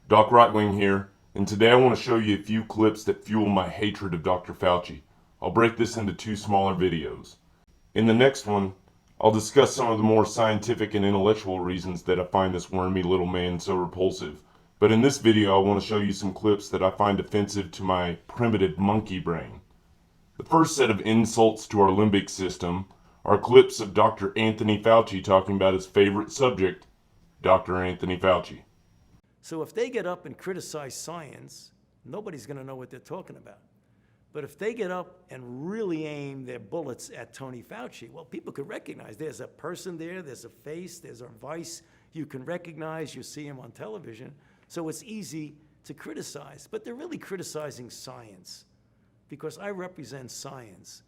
Doc Rightwing here, and today I want to show you a few clips that fuel my hatred of Dr. Fauci. I'll break this into two smaller videos. In the next one, I'll discuss some of the more scientific and intellectual reasons that I find this wormy little man so repulsive. But in this video, I want to show you some clips that I find offensive to my primitive monkey brain. The first set of insults to our limbic system are clips of Dr. Anthony Fauci talking about his favorite subject, Dr. Anthony Fauci. So if they get up and criticize science, nobody's going to know what they're talking about. But if they get up and really aim their bullets at Tony Fauci, well, people could recognize there's a person there, there's a face, there's a voice you can recognize, you see him on television. So it's easy to criticize. But they're really criticizing science because I represent science.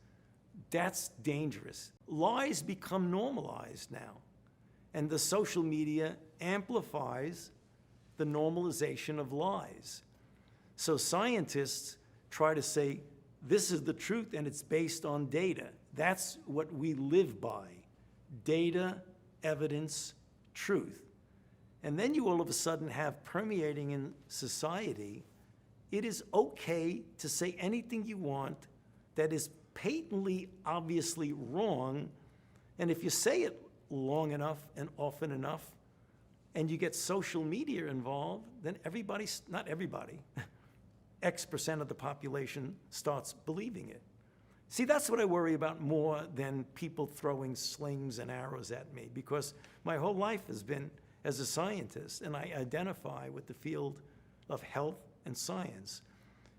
That's dangerous. Lies become normalized now. And the social media amplifies the normalization of lies. So scientists try to say, this is the truth and it's based on data. That's what we live by. Data, evidence, truth. And then you all of a sudden have permeating in society, it is okay to say anything you want that is patently, obviously wrong. And if you say it long enough and often enough, and you get social media involved, then everybody's, not everybody, X% of the population starts believing it. See, that's what I worry about more than people throwing slings and arrows at me, because my whole life has been as a scientist, and I identify with the field of health and science.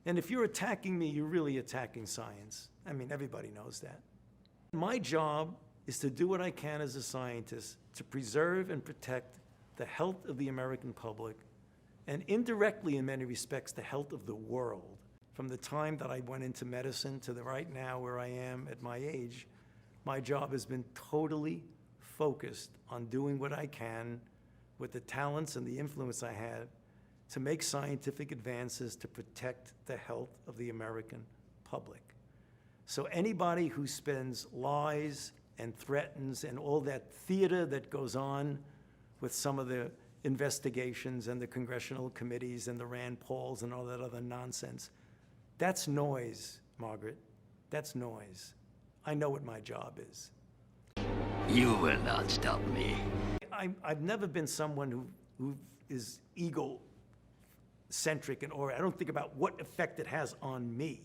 And if you're attacking me, you're really attacking science. I mean, everybody knows that. My job is to do what I can as a scientist to preserve and protect the health of the American public, and indirectly, in many respects, the health of the world. From the time that I went into medicine to the right now where I am at my age, my job has been totally focused on doing what I can with the talents and the influence I have to make scientific advances to protect the health of the American public. So anybody who spends lies and threatens and all that theater that goes on with some of the investigations and the congressional committees and the Rand Pauls and all that other nonsense, that's noise, Margaret. That's noise. I know what my job is. You will not stop me. I've never been someone who is ego-centric and or I don't think about what effect it has on me.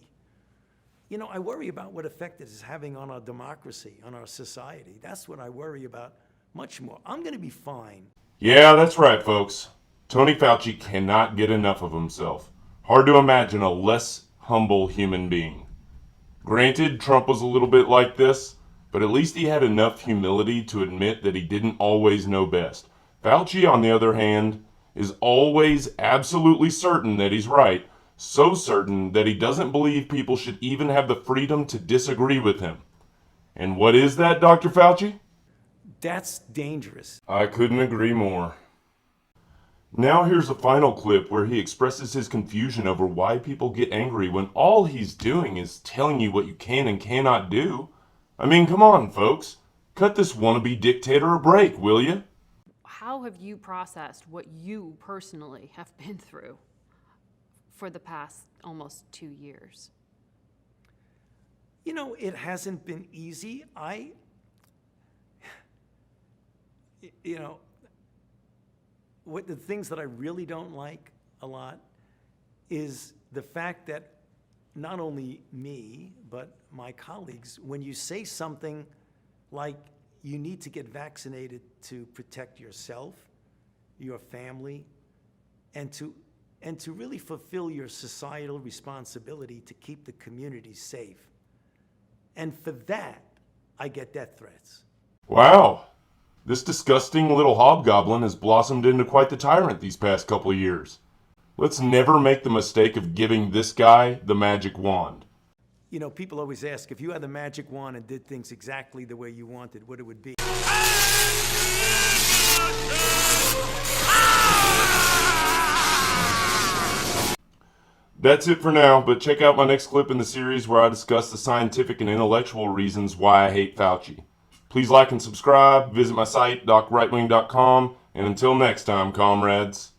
You know, I worry about what effect it is having on our democracy, on our society. That's what I worry about much more. I'm going to be fine. Yeah, that's right, folks. Tony Fauci cannot get enough of himself. Hard to imagine a less humble human being. Granted, Trump was a little bit like this, but at least he had enough humility to admit that he didn't always know best. Fauci, on the other hand, is always absolutely certain that he's right, so certain that he doesn't believe people should even have the freedom to disagree with him. And what is that, Dr. Fauci? That's dangerous. I couldn't agree more. Now here's a final clip where he expresses his confusion over why people get angry when all he's doing is telling you what you can and cannot do. I mean, come on, folks. Cut this wannabe dictator a break, will you? How have you processed what you personally have been through for the past almost 2 years? You know, it hasn't been easy. What the things that I really don't like a lot is the fact that not only me, but my colleagues, when you say something like you need to get vaccinated to protect yourself, your family, and to really fulfill your societal responsibility to keep the community safe. And for that, I get death threats. Wow. This disgusting little hobgoblin has blossomed into quite the tyrant these past couple of years. Let's never make the mistake of giving this guy the magic wand. You know, people always ask, if you had the magic wand and did things exactly the way you wanted, what it would be. That's it for now, but check out my next clip in the series where I discuss the scientific and intellectual reasons why I hate Fauci. Please like and subscribe, visit my site, docrightwing.com, and until next time, comrades.